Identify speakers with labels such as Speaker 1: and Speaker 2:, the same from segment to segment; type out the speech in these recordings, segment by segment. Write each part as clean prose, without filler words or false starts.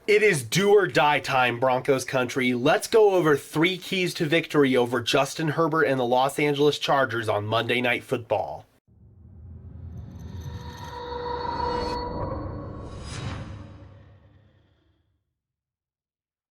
Speaker 1: It is do or die time, Broncos country. Let's go over 3 keys to victory over Justin Herbert and the Los Angeles Chargers on Monday Night Football.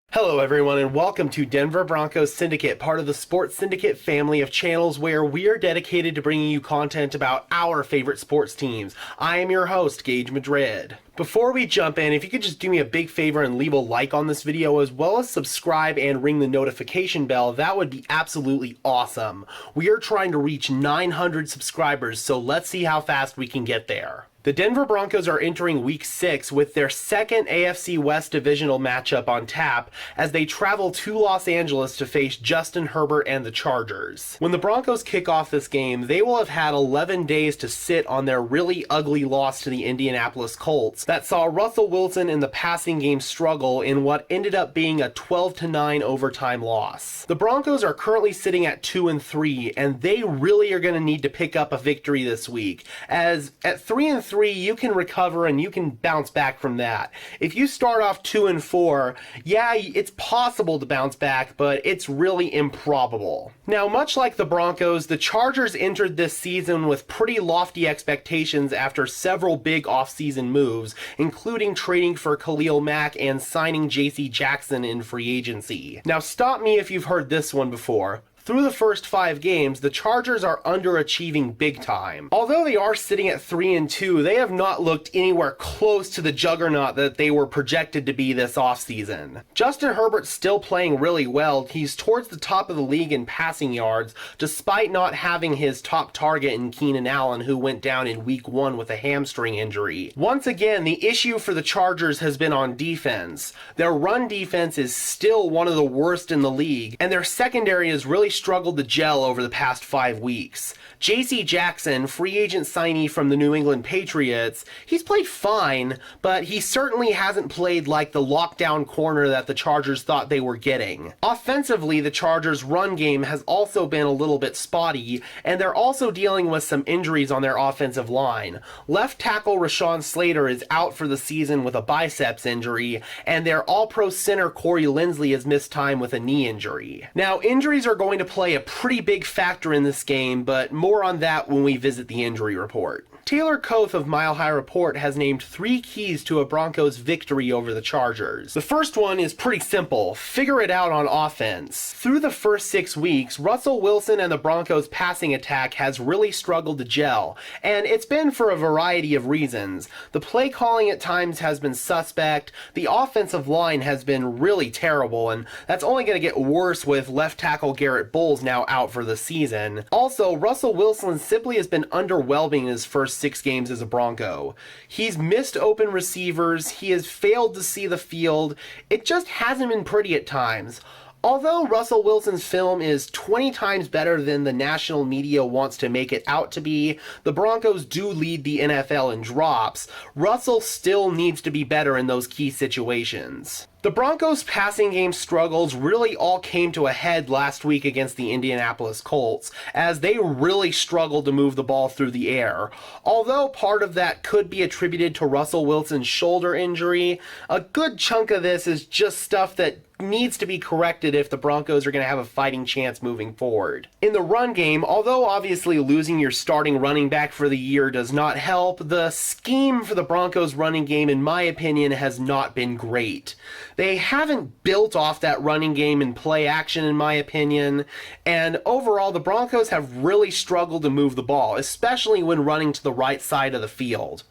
Speaker 1: Hello everyone and welcome to Denver Broncos Syndicate, part of the Sports Syndicate family of channels where we are dedicated to bringing you content about our favorite sports teams. I am your host, Gage Madrid. Before we jump in, if you could just do me a big favor and leave a like on this video as well as subscribe and ring the notification bell, that would be absolutely awesome. We are trying to reach 900 subscribers, so let's see how fast we can get there. The Denver Broncos are entering Week 6 with their second AFC West divisional matchup on tap as they travel to Los Angeles to face Justin Herbert and the Chargers. When the Broncos kick off this game, they will have had 11 days to sit on their really ugly loss to the Indianapolis Colts that saw Russell Wilson in the passing game struggle in what ended up being a 12-9 overtime loss. The Broncos are currently sitting at 2-3, and they really are going to need to pick up a victory this week, as at 3-3 you can recover and you can bounce back from that. If you start off 2-4, yeah, it's possible to bounce back, but it's really improbable. Now, much like the Broncos, the Chargers entered this season with pretty lofty expectations after several big offseason moves, including trading for Khalil Mack and signing J.C. Jackson in free agency. Now, stop me if you've heard this one before. Through the first 5 games, the Chargers are underachieving big time. Although they are sitting at 3-2, they have not looked anywhere close to the juggernaut that they were projected to be this offseason. Justin Herbert's still playing really well. He's towards the top of the league in passing yards, despite not having his top target in Keenan Allen, who went down in Week 1 with a hamstring injury. Once again, the issue for the Chargers has been on defense. Their run defense is still one of the worst in the league, and their secondary has really struggled to gel over the past 5 weeks. J.C. Jackson, free agent signee from the New England Patriots, he's played fine, but he certainly hasn't played like the lockdown corner that the Chargers thought they were getting. Offensively, the Chargers' run game has also been a little bit spotty, and they're also dealing with some injuries on their offensive line. Left tackle Rashawn Slater is out for the season with a biceps injury, and their all-pro center Corey Linsley has missed time with a knee injury. Now, injuries are going to play a pretty big factor in this game, but more on that when we visit the injury report. Taylor Koth of Mile High Report has named 3 keys to a Broncos victory over the Chargers. The first one is pretty simple: figure it out on offense. Through the first 6 weeks, Russell Wilson and the Broncos' passing attack has really struggled to gel, and it's been for a variety of reasons. The play calling at times has been suspect, the offensive line has been really terrible, and that's only going to get worse with left tackle Garrett Bowles now out for the season. Also, Russell Wilson simply has been underwhelming in his first 6 games as a Bronco. He's missed open receivers, he has failed to see the field, it just hasn't been pretty at times. Although Russell Wilson's film is 20 times better than the national media wants to make it out to be, the Broncos do lead the NFL in drops. Russell still needs to be better in those key situations. The Broncos' passing game struggles really all came to a head last week against the Indianapolis Colts, as they really struggled to move the ball through the air. Although part of that could be attributed to Russell Wilson's shoulder injury, a good chunk of this is just stuff that needs to be corrected if the Broncos are going to have a fighting chance moving forward. In the run game, although obviously losing your starting running back for the year does not help, the scheme for the Broncos running game, in my opinion, has not been great. They haven't built off that running game in play action, in my opinion, and overall the Broncos have really struggled to move the ball, especially when running to the right side of the field.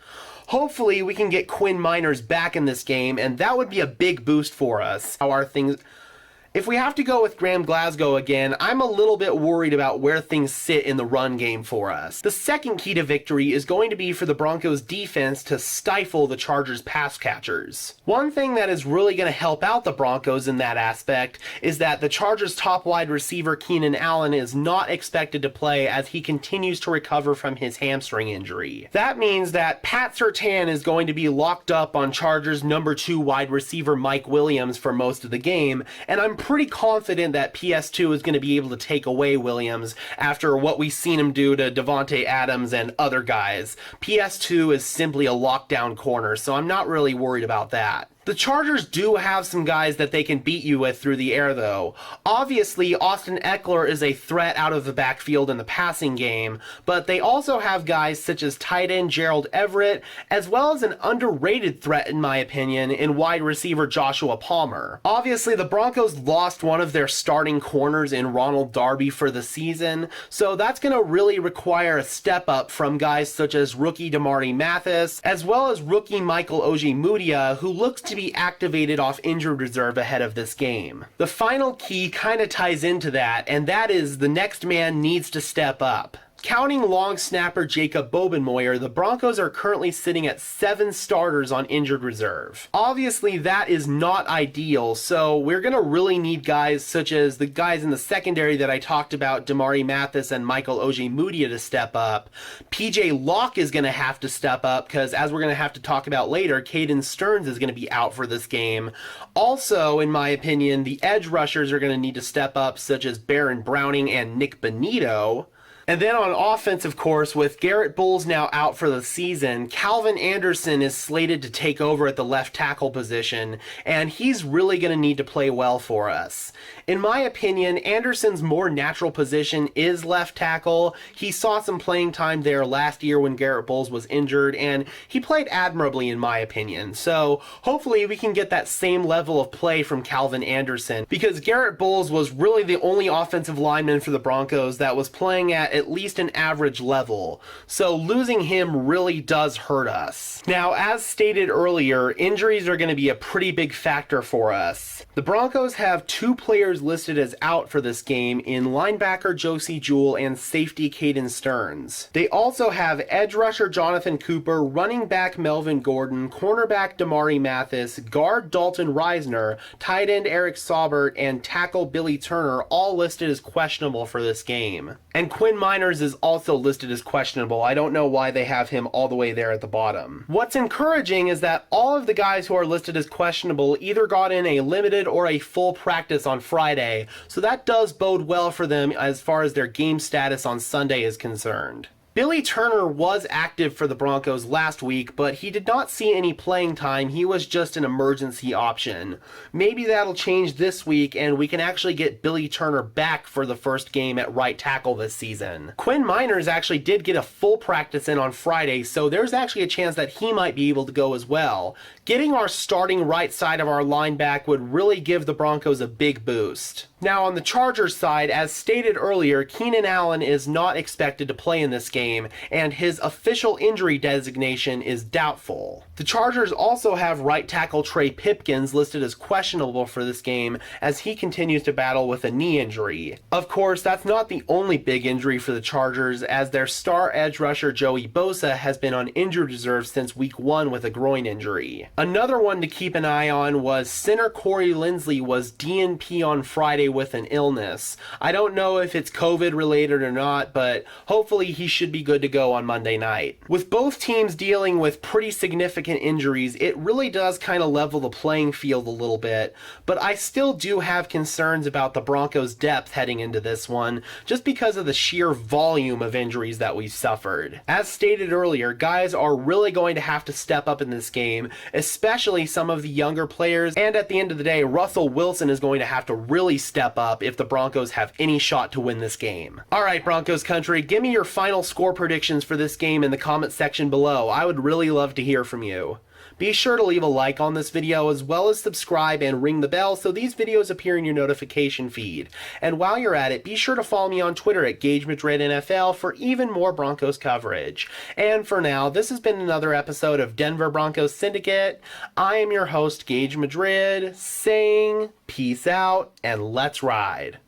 Speaker 1: Hopefully we can get Quinn Miners back in this game, and that would be a big boost for us. If we have to go with Graham Glasgow again, I'm a little bit worried about where things sit in the run game for us. The second key to victory is going to be for the Broncos defense to stifle the Chargers pass catchers. One thing that is really going to help out the Broncos in that aspect is that the Chargers top wide receiver Keenan Allen is not expected to play as he continues to recover from his hamstring injury. That means that Pat Surtain is going to be locked up on Chargers number 2 wide receiver Mike Williams for most of the game, and I'm pretty confident that PS2 is going to be able to take away Williams after what we've seen him do to Devontae Adams and other guys. PS2 is simply a lockdown corner, so I'm not really worried about that. The Chargers do have some guys that they can beat you with through the air, though. Obviously, Austin Eckler is a threat out of the backfield in the passing game, but they also have guys such as tight end Gerald Everett, as well as an underrated threat, in my opinion, in wide receiver Joshua Palmer. Obviously, the Broncos lost one of their starting corners in Ronald Darby for the season, so that's going to really require a step up from guys such as rookie Damari Mathis, as well as rookie Michael Ojemudia, who looks to be activated off injured reserve ahead of this game. The final key kind of ties into that, and that is the next man needs to step up. Counting long snapper Jacob Bobenmoyer, the Broncos are currently sitting at 7 starters on injured reserve. Obviously, that is not ideal, so we're going to really need guys such as the guys in the secondary that I talked about, Damari Mathis and Michael Ojemudia, to step up. PJ Locke is going to have to step up because, as we're going to have to talk about later, Caden Stearns is going to be out for this game. Also, in my opinion, the edge rushers are going to need to step up, such as Baron Browning and Nick Bonito. And then on offense, of course, with Garrett Bowles now out for the season, Calvin Anderson is slated to take over at the left tackle position, and he's really going to need to play well for us. In my opinion, Anderson's more natural position is left tackle. He saw some playing time there last year when Garrett Bowles was injured, and he played admirably in my opinion. So hopefully we can get that same level of play from Calvin Anderson, because Garrett Bowles was really the only offensive lineman for the Broncos that was playing at least an average level. So losing him really does hurt us. Now, as stated earlier, injuries are going to be a pretty big factor for us. The Broncos have 2 players listed as out for this game in linebacker Josie Jewell and safety Caden Stearns. They also have edge rusher Jonathan Cooper, running back Melvin Gordon, cornerback Damari Mathis, guard Dalton Reisner, tight end Eric Saubert, and tackle Billy Turner, all listed as questionable for this game. And Quinn Miners is also listed as questionable. I don't know why they have him all the way there at the bottom. What's encouraging is that all of the guys who are listed as questionable either got in a limited or a full practice on Friday, so that does bode well for them as far as their game status on Sunday is concerned. Billy Turner was active for the Broncos last week, but he did not see any playing time. He was just an emergency option. Maybe that'll change this week and we can actually get Billy Turner back for the first game at right tackle this season. Quinn Miners actually did get a full practice in on Friday, so there's actually a chance that he might be able to go as well. Getting our starting right side of our line back would really give the Broncos a big boost. Now on the Chargers side, as stated earlier, Keenan Allen is not expected to play in this game, and his official injury designation is doubtful. The Chargers also have right tackle Trey Pipkins listed as questionable for this game as he continues to battle with a knee injury. Of course, that's not the only big injury for the Chargers, as their star edge rusher Joey Bosa has been on injured reserve since week 1 with a groin injury. Another one to keep an eye on was center Corey Linsley was DNP on Friday with an illness. I don't know if it's COVID related or not, but hopefully he should be good to go on Monday night. With both teams dealing with pretty significant injuries, it really does kind of level the playing field a little bit, but I still do have concerns about the Broncos' depth heading into this one, just because of the sheer volume of injuries that we've suffered. As stated earlier, guys are really going to have to step up in this game, especially some of the younger players, and at the end of the day, Russell Wilson is going to have to really step up if the Broncos have any shot to win this game. Alright, Broncos country, give me your final score predictions for this game in the comment section below. I would really love to hear from you. Be sure to leave a like on this video as well as subscribe and ring the bell so these videos appear in your notification feed. And while you're at it, be sure to follow me on Twitter at Gage Madrid NFL for even more Broncos coverage. And for now, this has been another episode of Denver Broncos Syndicate. I am your host, Gage Madrid, saying peace out and let's ride.